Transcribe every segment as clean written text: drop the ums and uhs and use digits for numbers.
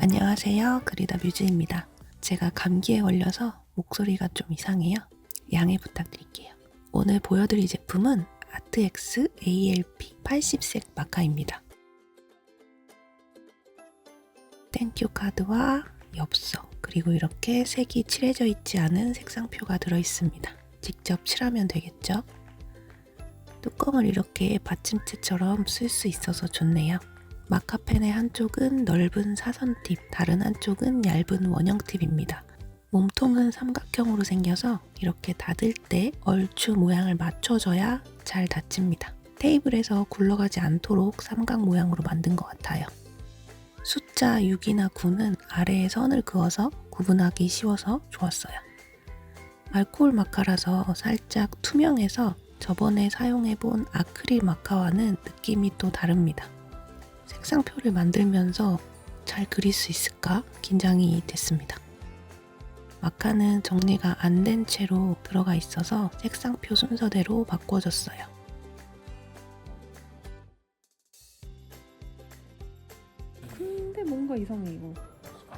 안녕하세요. 그리다 뮤즈입니다. 제가 감기에 걸려서 목소리가 좀 이상해요. 양해 부탁드릴게요. 오늘 보여드릴 제품은 아트엑스 ALP 80색 마카입니다. 땡큐 카드와 엽서, 그리고 이렇게 색이 칠해져 있지 않은 색상표가 들어있습니다. 직접 칠하면 되겠죠? 뚜껑을 이렇게 받침대처럼 쓸 수 있어서 좋네요. 마카펜의 한쪽은 넓은 사선팁, 다른 한쪽은 얇은 원형팁입니다. 몸통은 삼각형으로 생겨서 이렇게 닫을 때 얼추 모양을 맞춰줘야 잘 닫힙니다. 테이블에서 굴러가지 않도록 삼각 모양으로 만든 것 같아요. 숫자 6이나 9는 아래에 선을 그어서 구분하기 쉬워서 좋았어요. 알코올 마카라서 살짝 투명해서 저번에 사용해본 아크릴 마카와는 느낌이 또 다릅니다. 색상표를 만들면서 잘 그릴 수 있을까 긴장이 됐습니다. 마카는 정리가 안 된 채로 들어가 있어서 색상표 순서대로 바꿔줬어요. 근데 뭔가 이상해 이거.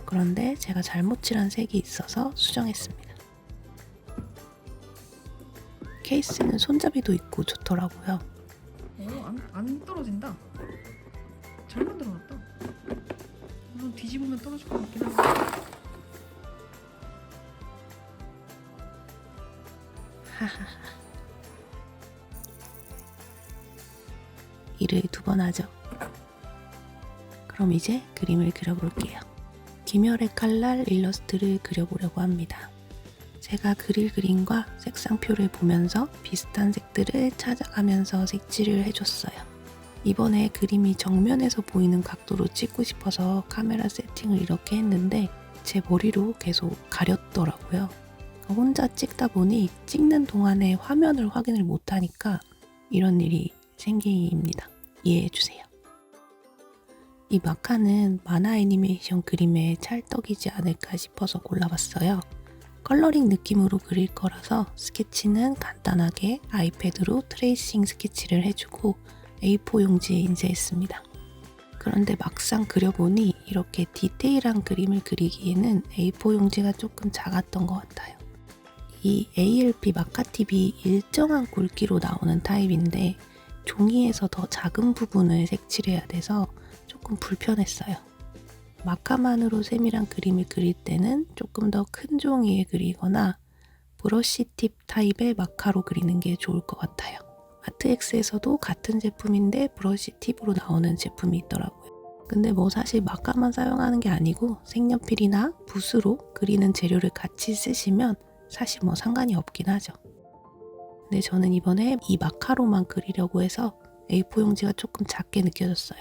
그런데 제가 잘못 칠한 색이 있어서 수정했습니다. 케이스는 손잡이도 있고 좋더라고요. 안 떨어진다. 잘 만들어놨다. 물론 뒤집으면 떨어질 것 같긴 한데. 하하하. 일을 2번 하죠. 그럼 이제 그림을 그려볼게요. 김열의 칼날 일러스트를 그려보려고 합니다. 제가 그릴 그림과 색상표를 보면서 비슷한 색들을 찾아가면서 색칠을 해줬어요. 이번에 그림이 정면에서 보이는 각도로 찍고 싶어서 카메라 세팅을 이렇게 했는데 제 머리로 계속 가렸더라고요. 혼자 찍다 보니 찍는 동안에 화면을 확인을 못하니까 이런 일이 생깁니다. 이해해주세요. 이 마카는 만화 애니메이션 그림에 찰떡이지 않을까 싶어서 골라봤어요. 컬러링 느낌으로 그릴 거라서 스케치는 간단하게 아이패드로 트레이싱 스케치를 해주고 A4 용지에 인쇄했습니다. 그런데 막상 그려보니 이렇게 디테일한 그림을 그리기에는 A4 용지가 조금 작았던 것 같아요. 이 ALP 마카팁이 일정한 굵기로 나오는 타입인데 종이에서 더 작은 부분을 색칠해야 돼서 조금 불편했어요. 마카만으로 세밀한 그림을 그릴 때는 조금 더 큰 종이에 그리거나 브러쉬 팁 타입의 마카로 그리는 게 좋을 것 같아요. 아트엑스에서도 같은 제품인데 브러쉬 팁으로 나오는 제품이 있더라고요. 근데 뭐 사실 마카만 사용하는 게 아니고 색연필이나 붓으로 그리는 재료를 같이 쓰시면 사실 뭐 상관이 없긴 하죠. 근데 저는 이번에 이 마카로만 그리려고 해서 A4 용지가 조금 작게 느껴졌어요.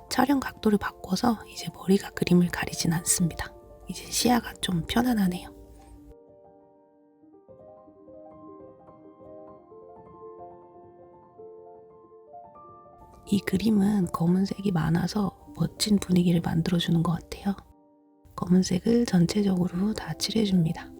촬영 각도를 바꿔서 이제 머리가 그림을 가리진 않습니다. 이제 시야가 좀 편안하네요. 이 그림은 검은색이 많아서 멋진 분위기를 만들어주는 것 같아요. 검은색을 전체적으로 다 칠해줍니다.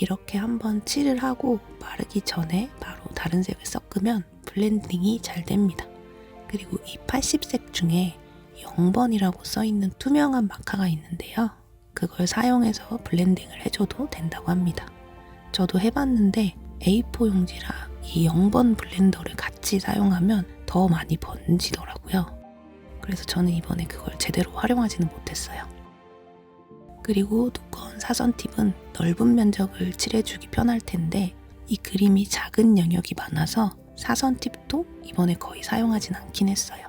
이렇게 한번 칠을 하고 마르기 전에 바로 다른 색을 섞으면 블렌딩이 잘 됩니다. 그리고 이 80색 중에 0번이라고 써있는 투명한 마카가 있는데요. 그걸 사용해서 블렌딩을 해줘도 된다고 합니다. 저도 해봤는데 A4 용지라 이 0번 블렌더를 같이 사용하면 더 많이 번지더라고요. 그래서 저는 이번에 그걸 제대로 활용하지는 못했어요. 그리고 두꺼운 사선 팁은 넓은 면적을 칠해주기 편할 텐데 이 그림이 작은 영역이 많아서 사선 팁도 이번에 거의 사용하진 않긴 했어요.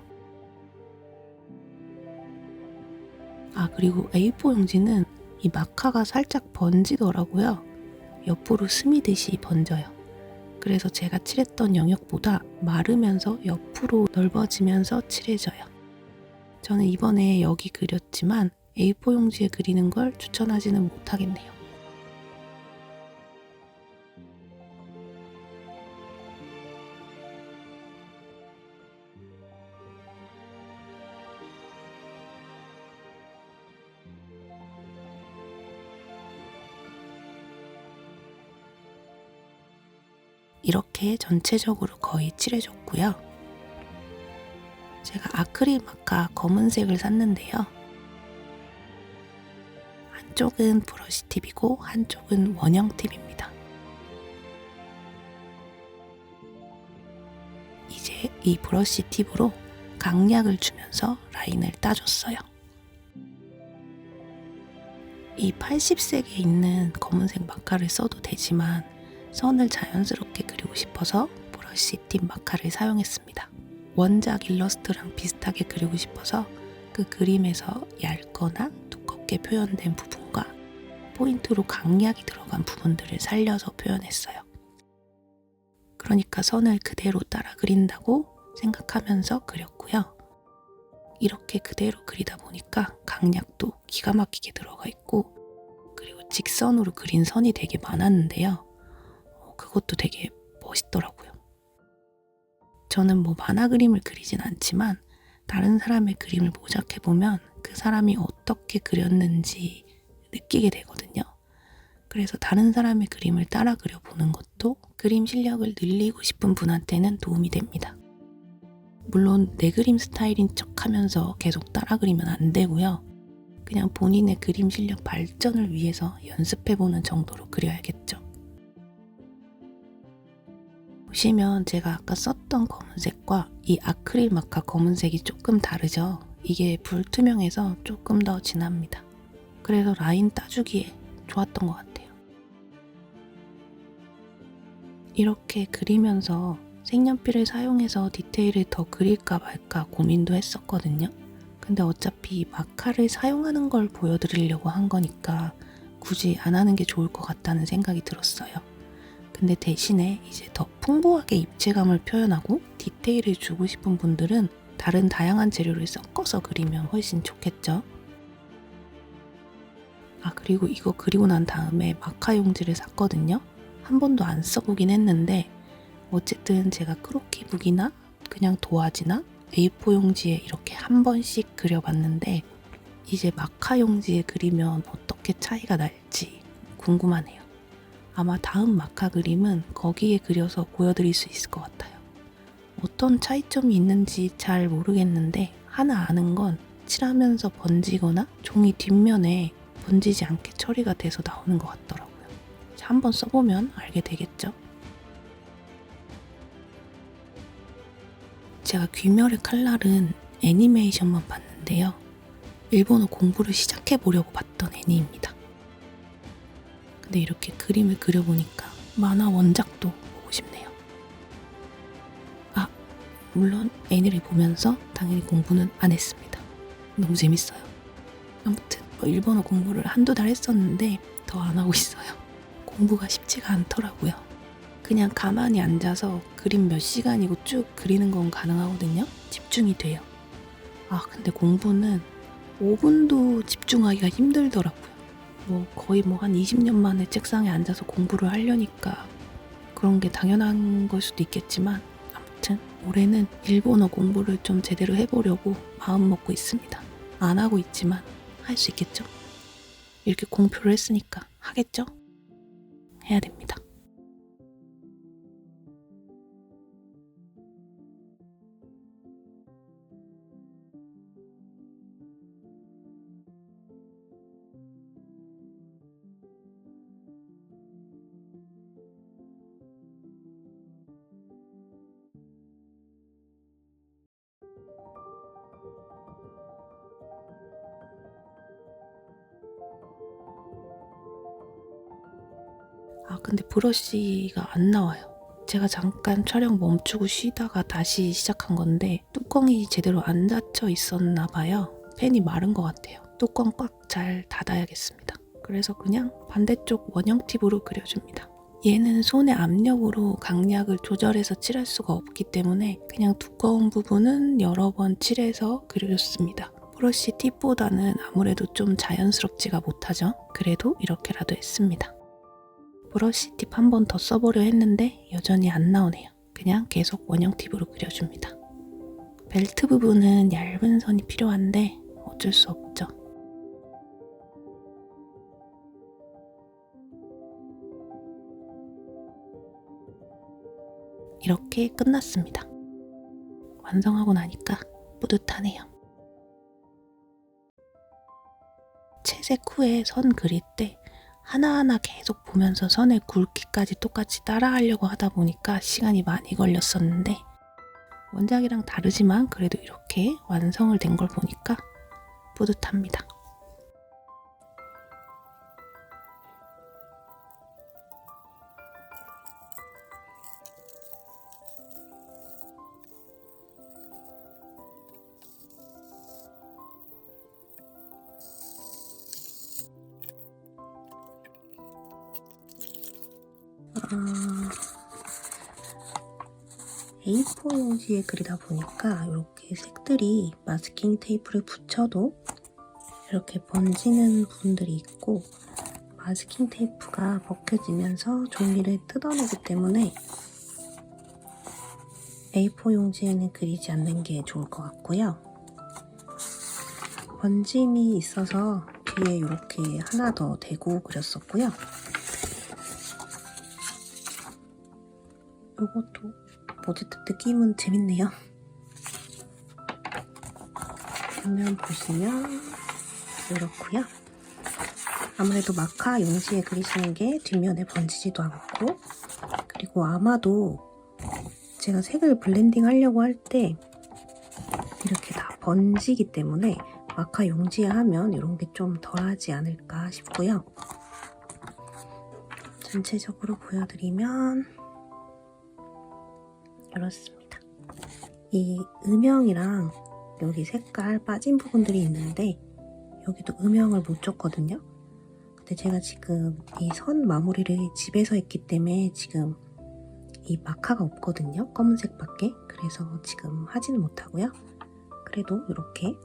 그리고 A4 용지는 이 마카가 살짝 번지더라고요. 옆으로 스미듯이 번져요. 그래서 제가 칠했던 영역보다 마르면서 옆으로 넓어지면서 칠해져요. 저는 이번에 여기 그렸지만 A4 용지에 그리는 걸 추천하지는 못하겠네요. 이렇게 전체적으로 거의 칠해줬고요. 제가 아크릴 마카 검은색을 샀는데요. 한쪽은 브러쉬 팁이고 한쪽은 원형 팁입니다. 이제 이 브러쉬 팁으로 강약을 주면서 라인을 따줬어요. 이 80색에 있는 검은색 마카를 써도 되지만 선을 자연스럽게 그리고 싶어서 브러쉬 팁 마카를 사용했습니다. 원작 일러스트랑 비슷하게 그리고 싶어서 그 그림에서 얇거나 두껍게 표현된 부분과 포인트로 강약이 들어간 부분들을 살려서 표현했어요. 그러니까 선을 그대로 따라 그린다고 생각하면서 그렸고요. 이렇게 그대로 그리다 보니까 강약도 기가 막히게 들어가 있고, 그리고 직선으로 그린 선이 되게 많았는데요. 그것도 되게 멋있더라고요. 저는 뭐 만화 그림을 그리진 않지만 다른 사람의 그림을 모작해보면 그 사람이 어떻게 그렸는지 느끼게 되거든요. 그래서 다른 사람의 그림을 따라 그려보는 것도 그림 실력을 늘리고 싶은 분한테는 도움이 됩니다. 물론 내 그림 스타일인 척 하면서 계속 따라 그리면 안 되고요. 그냥 본인의 그림 실력 발전을 위해서 연습해보는 정도로 그려야겠죠. 보시면 제가 아까 썼던 검은색과 이 아크릴 마카 검은색이 조금 다르죠? 이게 불투명해서 조금 더 진합니다. 그래서 라인 따주기에 좋았던 것 같아요. 이렇게 그리면서 색연필을 사용해서 디테일을 더 그릴까 말까 고민도 했었거든요. 근데 어차피 마카를 사용하는 걸 보여드리려고 한 거니까 굳이 안 하는 게 좋을 것 같다는 생각이 들었어요. 근데 대신에 이제 더 풍부하게 입체감을 표현하고 디테일을 주고 싶은 분들은 다른 다양한 재료를 섞어서 그리면 훨씬 좋겠죠. 그리고 이거 그리고 난 다음에 마카 용지를 샀거든요. 한 번도 안 써보긴 했는데 어쨌든 제가 크로키북이나 그냥 도화지나 A4 용지에 이렇게 한 번씩 그려봤는데 이제 마카 용지에 그리면 어떻게 차이가 날지 궁금하네요. 아마 다음 마카 그림은 거기에 그려서 보여드릴 수 있을 것 같아요. 어떤 차이점이 있는지 잘 모르겠는데 하나 아는 건 칠하면서 번지거나 종이 뒷면에 번지지 않게 처리가 돼서 나오는 것 같더라고요. 한번 써보면 알게 되겠죠? 제가 귀멸의 칼날은 애니메이션만 봤는데요. 일본어 공부를 시작해보려고 봤던 애니입니다. 근데 이렇게 그림을 그려보니까 만화 원작도 보고 싶네요. 물론 애니를 보면서 당연히 공부는 안 했습니다. 너무 재밌어요. 아무튼 일본어 공부를 한두 달 했었는데 더 안 하고 있어요. 공부가 쉽지가 않더라고요. 그냥 가만히 앉아서 그림 몇 시간이고 쭉 그리는 건 가능하거든요. 집중이 돼요. 근데 공부는 5분도 집중하기가 힘들더라고요. 거의 한 20년 만에 책상에 앉아서 공부를 하려니까 그런 게 당연한 걸 수도 있겠지만 아무튼 올해는 일본어 공부를 좀 제대로 해보려고 마음 먹고 있습니다. 안 하고 있지만 할 수 있겠죠? 이렇게 공표를 했으니까 하겠죠? 해야 됩니다. 근데 브러쉬가 안 나와요. 제가 잠깐 촬영 멈추고 쉬다가 다시 시작한 건데 뚜껑이 제대로 안 닫혀 있었나 봐요. 펜이 마른 것 같아요. 뚜껑 꽉 잘 닫아야겠습니다. 그래서 그냥 반대쪽 원형 팁으로 그려줍니다. 얘는 손의 압력으로 강약을 조절해서 칠할 수가 없기 때문에 그냥 두꺼운 부분은 여러 번 칠해서 그려줬습니다. 브러쉬 팁보다는 아무래도 좀 자연스럽지가 못하죠. 그래도 이렇게라도 했습니다. 브러쉬 팁 한 번 더 써보려 했는데 여전히 안 나오네요. 그냥 계속 원형 팁으로 그려줍니다. 벨트 부분은 얇은 선이 필요한데 어쩔 수 없죠. 이렇게 끝났습니다. 완성하고 나니까 뿌듯하네요. 채색 후에 선 그릴 때 하나하나 계속 보면서 선의 굵기까지 똑같이 따라하려고 하다 보니까 시간이 많이 걸렸었는데 원작이랑 다르지만 그래도 이렇게 완성을 된 걸 보니까 뿌듯합니다. A4 용지에 그리다 보니까 이렇게 색들이 마스킹 테이프를 붙여도 이렇게 번지는 부분들이 있고 마스킹 테이프가 벗겨지면서 종이를 뜯어내기 때문에 A4 용지에는 그리지 않는 게 좋을 것 같고요. 번짐이 있어서 뒤에 이렇게 하나 더 대고 그렸었고요. 이것도 어쨌든 느낌은 재밌네요. 뒷면 보시면 이렇고요. 아무래도 마카 용지에 그리시는 게 뒷면에 번지지도 않고, 그리고 아마도 제가 색을 블렌딩 하려고 할 때 이렇게 다 번지기 때문에 마카 용지에 하면 이런 게 좀 덜하지 않을까 싶고요. 전체적으로 보여드리면 이렇습니다. 이 음영이랑 여기 색깔 빠진 부분들이 있는데 여기도 음영을 못 줬거든요. 근데 제가 지금 이 선 마무리를 집에서 했기 때문에 지금 이 마카가 없거든요. 검은색밖에. 그래서 지금 하지는 못하고요. 그래도 이렇게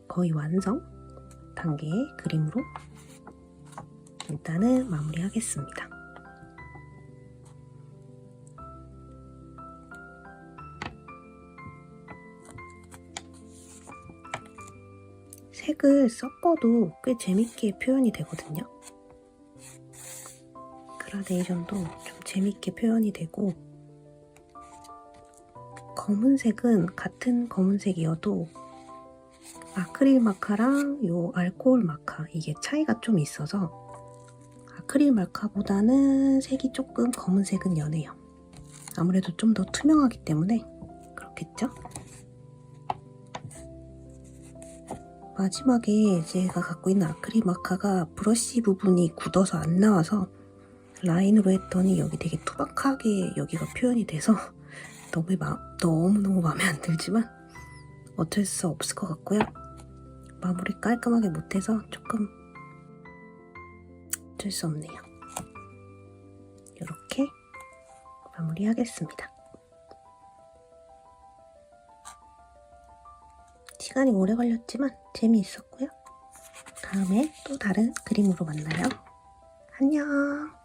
거의 완성 단계의 그림으로 일단은 마무리하겠습니다. 색을 섞어도 꽤 재밌게 표현이 되거든요. 그라데이션도 좀 재밌게 표현이 되고, 검은색은 같은 검은색이어도 아크릴 마카랑 요 알코올 마카 이게 차이가 좀 있어서 아크릴 마카보다는 색이 조금 검은색은 연해요. 아무래도 좀 더 투명하기 때문에 그렇겠죠? 마지막에 제가 갖고 있는 아크릴 마카가 브러쉬 부분이 굳어서 안 나와서 라인으로 했더니 여기 되게 투박하게 여기가 표현이 돼서 너무너무 마음에 안 들지만 어쩔 수 없을 것 같고요. 마무리 깔끔하게 못해서 조금 어쩔 수 없네요. 이렇게 마무리하겠습니다. 시간이 오래 걸렸지만 재미있었고요. 다음에 또 다른 그림으로 만나요. 안녕.